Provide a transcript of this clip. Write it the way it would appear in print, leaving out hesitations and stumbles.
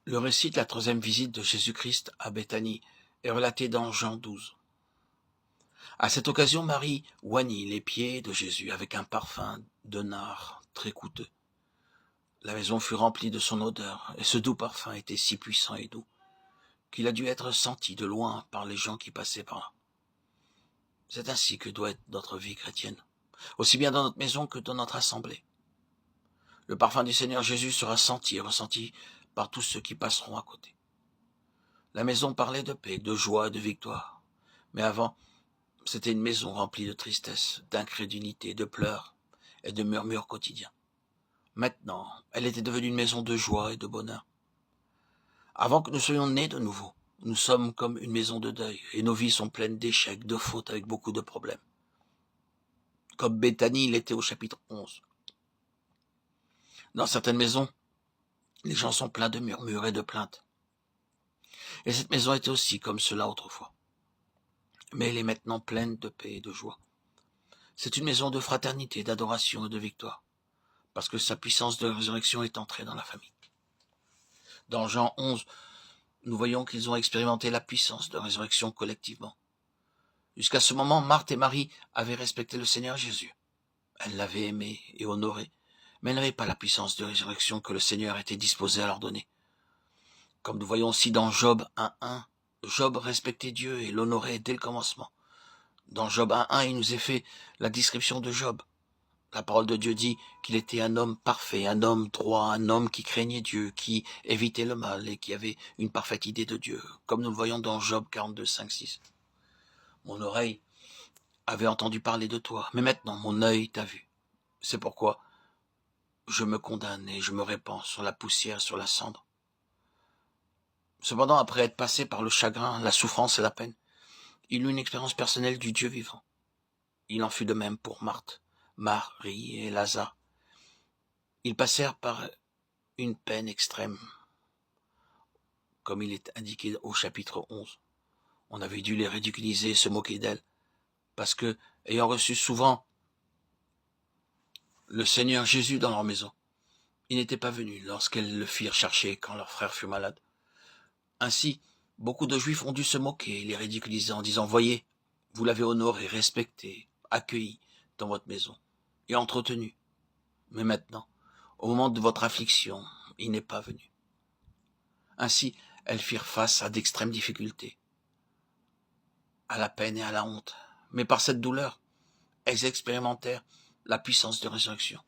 Le récit de la troisième visite de Jésus-Christ à Béthanie est relaté dans Jean 12. À cette occasion, Marie oignit les pieds de Jésus avec un parfum de nard très coûteux. La maison fut remplie de son odeur, et ce doux parfum était si puissant et doux qu'il a dû être senti de loin par les gens qui passaient par là. C'est ainsi que doit être notre vie chrétienne, aussi bien dans notre maison que dans notre assemblée. Le parfum du Seigneur Jésus sera senti et ressenti par tous ceux qui passeront à côté. La maison parlait de paix, de joie, de victoire. Mais avant, c'était une maison remplie de tristesse, d'incrédulité, de pleurs et de murmures quotidiens. Maintenant, elle était devenue une maison de joie et de bonheur. Avant que nous soyons nés de nouveau, nous sommes comme une maison de deuil, et nos vies sont pleines d'échecs, de fautes, avec beaucoup de problèmes. Comme Béthanie l'était au chapitre 11. Dans certaines maisons, les gens sont pleins de murmures et de plaintes. Et cette maison était aussi comme cela autrefois. Mais elle est maintenant pleine de paix et de joie. C'est une maison de fraternité, d'adoration et de victoire, parce que sa puissance de résurrection est entrée dans la famille. Dans Jean 11, nous voyons qu'ils ont expérimenté la puissance de résurrection collectivement. Jusqu'à ce moment, Marthe et Marie avaient respecté le Seigneur Jésus. Elles l'avaient aimé et honoré, mais elles n'avaient pas la puissance de résurrection que le Seigneur était disposé à leur donner. Comme nous voyons aussi dans Job 1.1, Job respectait Dieu et l'honorait dès le commencement. Dans Job 1.1, il nous est fait la description de Job. La parole de Dieu dit qu'il était un homme parfait, un homme droit, un homme qui craignait Dieu, qui évitait le mal et qui avait une parfaite idée de Dieu, comme nous le voyons dans Job 42, 5, 6. Mon oreille avait entendu parler de toi, mais maintenant mon œil t'a vu. C'est pourquoi je me condamne et je me répands sur la poussière, sur la cendre. Cependant, après être passé par le chagrin, la souffrance et la peine, il eut une expérience personnelle du Dieu vivant. Il en fut de même pour Marthe, Marie et Lazare. Ils passèrent par une peine extrême, comme il est indiqué au chapitre 11. On avait dû les ridiculiser, se moquer d'elles, parce que, ayant reçu souvent le Seigneur Jésus dans leur maison, ils n'étaient pas venus lorsqu'elles le firent chercher quand leur frère fut malade. Ainsi, beaucoup de Juifs ont dû se moquer et les ridiculiser en disant « Voyez, vous l'avez honoré, respecté, accueilli dans votre maison et entretenu. Mais maintenant, au moment de votre affliction, il n'est pas venu. » Ainsi, elles firent face à d'extrêmes difficultés, à la peine et à la honte. Mais par cette douleur, elles expérimentèrent la puissance de résurrection.